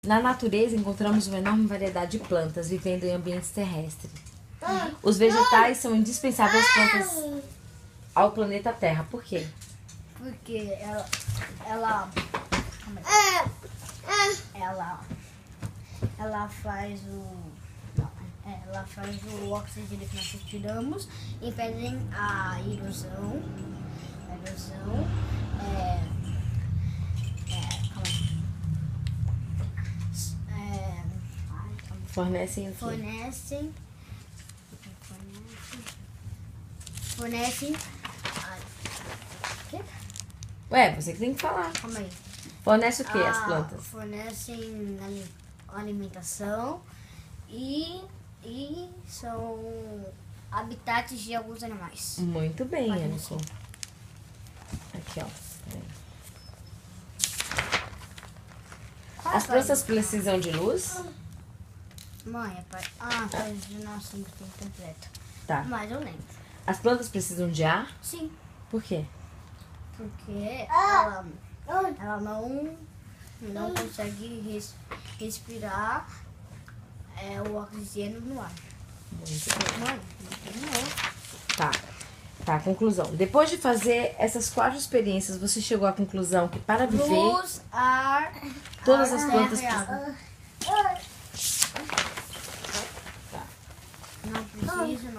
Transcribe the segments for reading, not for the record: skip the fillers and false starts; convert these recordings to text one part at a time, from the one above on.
Na natureza encontramos uma enorme variedade de plantas vivendo em ambientes terrestres. Os vegetais são indispensáveis plantas ao planeta Terra. Por quê? Porque ela faz o oxigênio que nós respiramos, impedem a erosão, Fornecem o quê? Fornecem. Ué, você que tem que falar. Calma aí. Fornece o quê, as plantas? Fornecem alimentação e são habitats de alguns animais. Muito bem, Pode Anderson. Aqui, ó. As plantas precisam de luz? Mãe, pai. Ah, faz o nosso tempo completo. Tá. Mas eu lembro. As plantas precisam de ar? Sim, Por quê? porque ela não consegue respirar o oxigênio no ar. Muito bem. Mãe, não terminou. Tá, conclusão. Depois de fazer essas 4 experiências, você chegou à conclusão que para viver, Luz, ar, todas as terra plantas e água. Não precisa.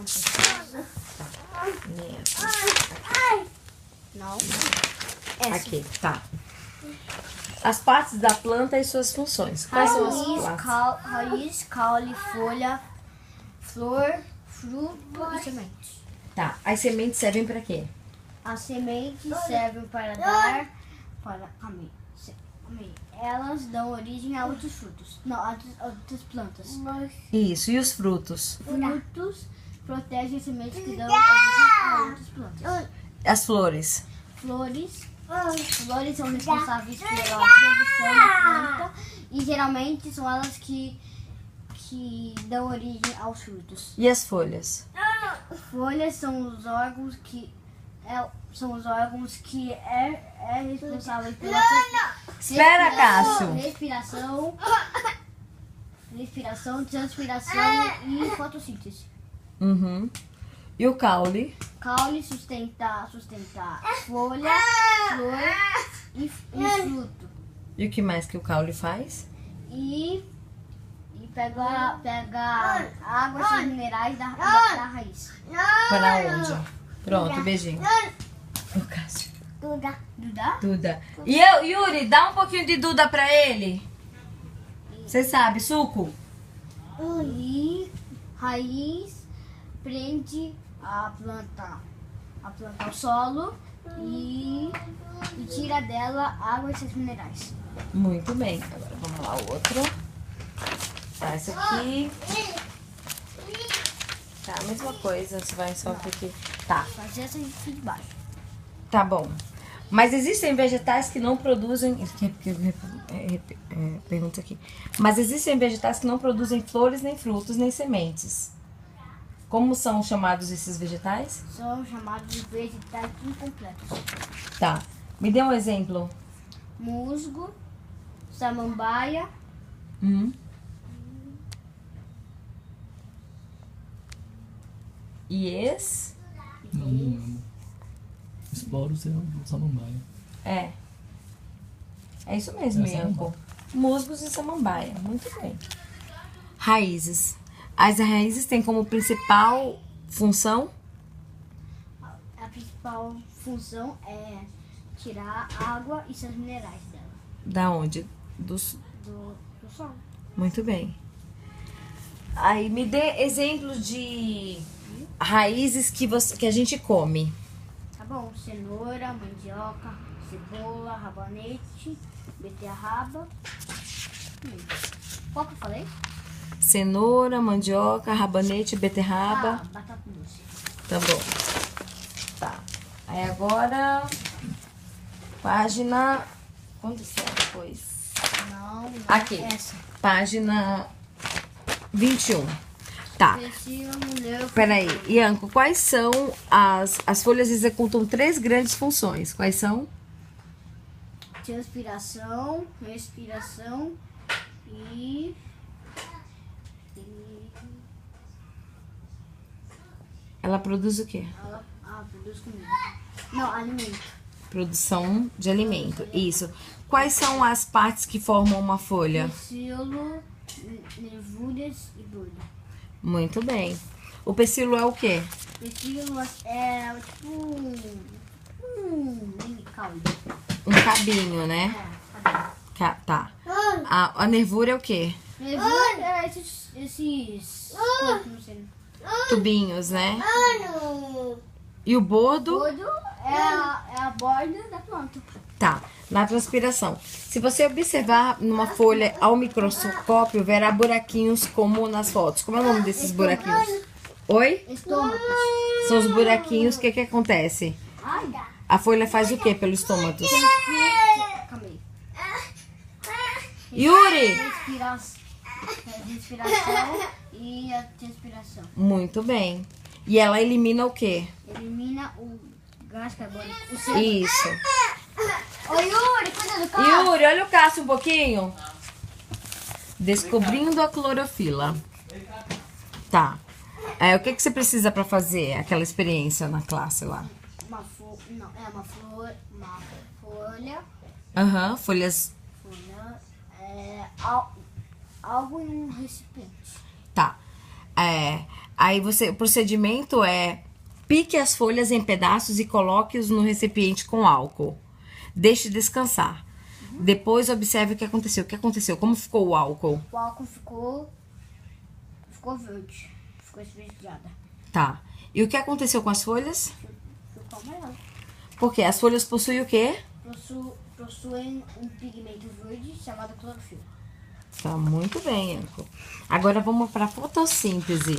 Não. Essa. Aqui, tá. As partes da planta e suas funções. Quais são as partes? Raiz, caule, folha, flor, fruto e semente. Tá. As sementes servem para quê? As sementes servem para dar. Calma aí. Elas dão origem a outros frutos. Não, a outras plantas. Isso. E os frutos? Frutos protegem as sementes que dão origem a outras plantas. As flores? Flores são responsáveis pela produção da planta e geralmente são elas que dão origem aos frutos. E as folhas? Folhas são os órgãos que é responsável pela Espera, Cássio. respiração, transpiração e fotossíntese. Uhum. E o caule? Caule sustenta folha, flor e fruto. E o que mais que o caule faz? E pega água e minerais da raiz. Para onde? Pronto, beijinho. O Cássio. Duda. E eu, Yuri, dá um pouquinho de Duda pra ele. Você sabe, suco? E raiz prende a planta ao solo e tira dela água e seus minerais. Muito bem. Agora vamos lá, o outro. Tá, esse aqui. Tá, a mesma coisa. Você vai só aqui. Tá. Fazer essa aqui de baixo. Tá bom. Mas existem vegetais que não produzem. Pergunta aqui. Mas existem vegetais que não produzem flores, nem frutos, nem sementes. Como são chamados esses vegetais? São chamados de vegetais incompletos. Tá. Me dê um exemplo. Musgo, samambaia, E esse? Não. Esporos é o samambaia. É. É isso mesmo, É Ianco. samambaia. Musgos e samambaia. Muito bem. Raízes. As raízes têm como principal função? a principal função é tirar água e seus minerais dela, Da onde? do solo. Muito bem. Aí, me dê exemplos de raízes que a gente come. Tá bom? Cenoura, mandioca, cebola, rabanete, beterraba. Qual que eu falei? Cenoura, mandioca, rabanete, beterraba. Batata doce. Tá bom. Tá. Aí agora, página... Quando que é depois? Não, Aqui. essa. Página 21. Tá. Peraí, Ianco, quais são as folhas executam 3 grandes funções? Quais são? Transpiração, respiração e Ela produz o quê? Ela produz comida. Não, alimento. Produção de alimento. Isso. Quais são as partes que formam uma folha? Pecíolo, nervúrias e bordo. Muito bem. O pecíolo é o quê? Pecíolo é tipo mini caldo. Um cabinho, né? Tá. A nervura é o quê? Nervúria é esses não sei. Tubinhos, né? E o bordo? Bordo é a borda da planta. Tá. Na transpiração. Se você observar numa folha ao microscópio, verá buraquinhos como nas fotos. Como é o nome desses buraquinhos? Oi? Estômago. São os buraquinhos. O que acontece? A folha faz o que pelo estômago? Calma aí. Yuri! Respiração e a transpiração. Muito bem. E ela elimina o quê? Elimina o gás carbônico. Isso. Ô Yuri, cuida do carro. Yuri, olha o Cássio um pouquinho. Descobrindo a clorofila. Tá. O que você precisa pra fazer aquela experiência na classe lá? Uma folha. Aham, folhas. Algo em um recipiente. Tá. Aí o procedimento é pique as folhas em pedaços e coloque-os no recipiente com álcool. Deixe descansar. Depois observe o que aconteceu. O que aconteceu? Como ficou o álcool? O álcool ficou verde. Ficou esverdeada. Tá. E o que aconteceu com as folhas? Ficou amarelo. Porque as folhas possuem o quê? Possuem um pigmento verde chamado clorofila. Tá muito bem, Anco. Agora vamos para a fotossíntese.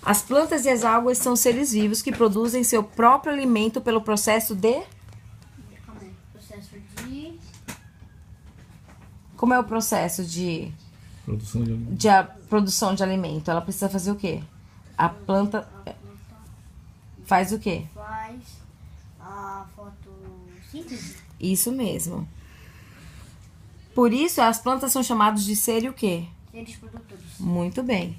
As plantas e as algas são seres vivos que produzem seu próprio alimento pelo processo de... Calma aí. Processo de... Como é o processo de Produção de alimento. produção de alimento? Ela precisa fazer o quê? A planta faz o quê? Faz a fotossíntese. Isso mesmo. Por isso, as plantas são chamadas de ser o quê? Seres produtores. Muito bem.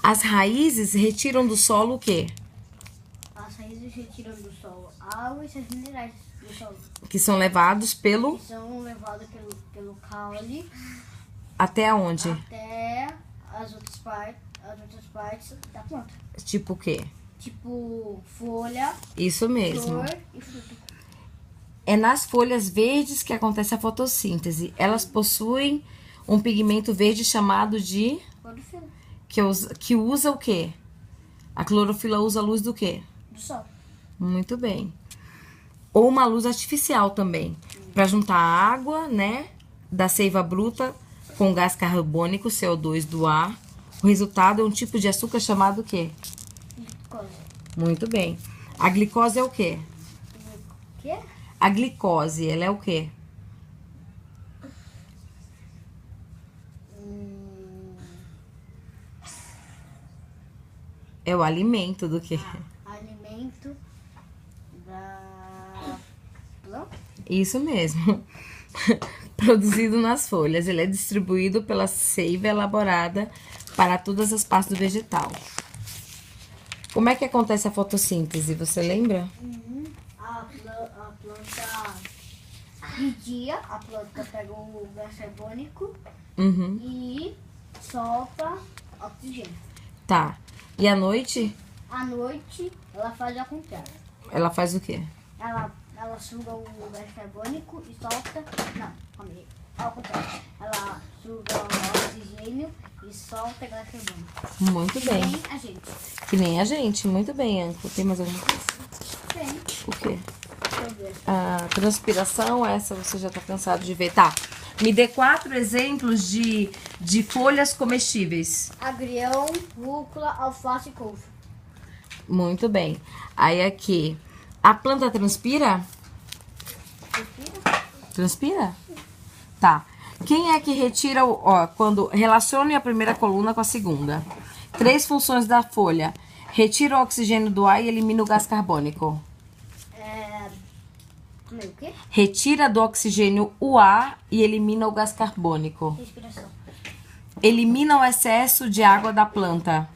As raízes retiram do solo o quê? As raízes retiram do solo água e seus minerais do solo. Que são levados pelo... São levados pelo caule Até onde? até as outras partes da planta. Tipo o quê? Tipo folha, Isso mesmo. flor e fruto. É nas folhas verdes que acontece a fotossíntese. Elas possuem um pigmento verde chamado de... Clorofila. Que usa o quê? A clorofila usa a luz do quê? Do sol. Muito bem. Ou uma luz artificial também. Para juntar a água, né? Da seiva bruta com gás carbônico, CO2 do ar. O resultado é um tipo de açúcar chamado o quê? Glicose. Muito bem. A glicose é o quê? O quê? A glicose, ela é o quê? É o alimento do quê? Alimento da planta. Isso mesmo. Produzido nas folhas. Ele é distribuído pela seiva elaborada para todas as partes do vegetal. Como é que acontece a fotossíntese? Você lembra? A planta irradia, a planta pega o gás carbônico Uhum. e solta oxigênio. Tá. E à noite, À noite, ela faz ao contrário. ela faz o quê? Ela suga o gás carbônico e solta... Não, calma aí. Ao contrário. Ela suga o oxigênio e solta gás carbônico. Muito bem. Nem a gente. Que nem a gente. Muito bem, Anco. Tem mais alguma coisa? Tem. O quê? Deixa eu ver. A transpiração, essa você já tá cansado de ver. Tá. Me dê 4 exemplos de folhas comestíveis. Agrião, rúcula, alface e couve. Muito bem. Aí aqui. A planta transpira? Respira? Transpira? Tá. Quem é que retira o... Ó, quando... Relacione a primeira coluna com a segunda. 3 funções da folha. Retira o oxigênio do ar e elimina o gás carbônico. Como é o quê? Retira do oxigênio o ar e elimina o gás carbônico. Respiração. Elimina o excesso de água da planta.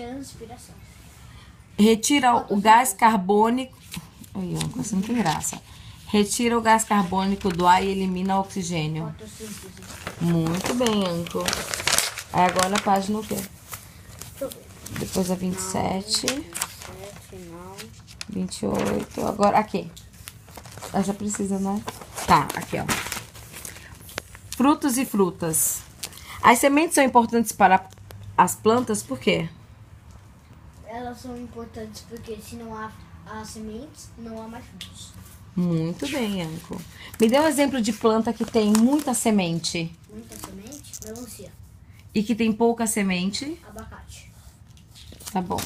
Transpiração. Retira o gás carbônico. Ai, Anco, assim não tem graça. Retira o gás carbônico do ar e elimina o oxigênio. Fotossíntese. Muito bem, Anco. Aí agora a página o quê? Deixa eu ver. Depois a 27, 27, não. 28. Agora aqui. Essa precisa, né? Tá, aqui, ó. Frutos e frutas. As sementes são importantes para as plantas, por quê? Elas são importantes porque se não há sementes, não há mais frutos. Muito bem, Anco. Me dê um exemplo de planta que tem muita semente Muita semente, melancia, e que tem pouca semente. abacate. Tá bom.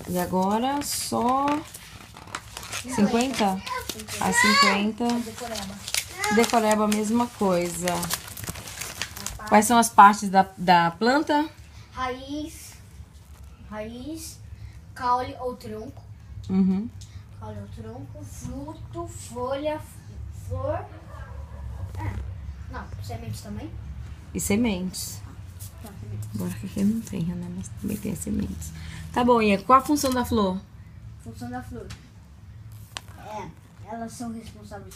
E agora só 50? As 50. Decoreba. Decoreba, a mesma coisa. Quais são as partes da planta? Raiz, caule ou tronco. Uhum. Caule ou tronco, fruto, folha, flor. Não, sementes também. E sementes. Tá, sementes. Agora que aqui não tem, né? Mas também tem as sementes. Tá bom, e qual a função da flor? Função da flor. Elas são responsáveis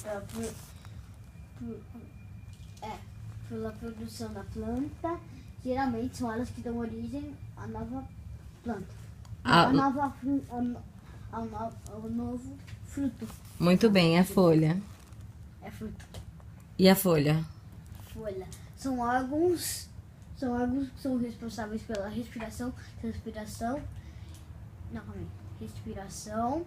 pela produção da planta. Geralmente são elas que dão origem à nova planta. Ah, Ao novo fruto. Muito bem, a folha. É fruto. E a folha? Folha. São órgãos que são responsáveis pela respiração, transpiração. Não, calma aí. Respiração.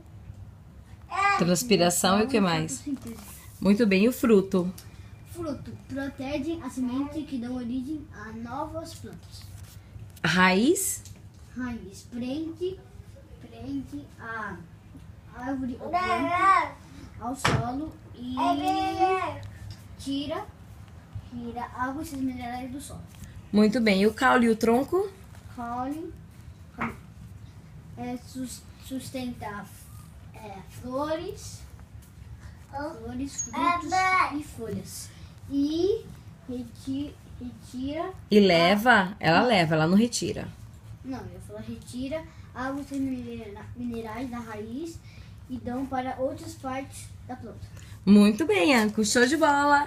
Transpiração e o que mais? Fotossíntese. Muito bem, e o fruto? Fruto. Protege a semente que dão origem a novas plantas. Raiz? Raiz. Prende a árvore ou planta ao solo e tira água e esses minerais do solo. Muito bem, e o caule e o tronco? Caule sustenta flores, frutos e folhas. E retira. E leva? Ela não retira. Não, eu falo retira água e minerais da raiz e dão para outras partes da planta. Muito bem, Anco, show de bola!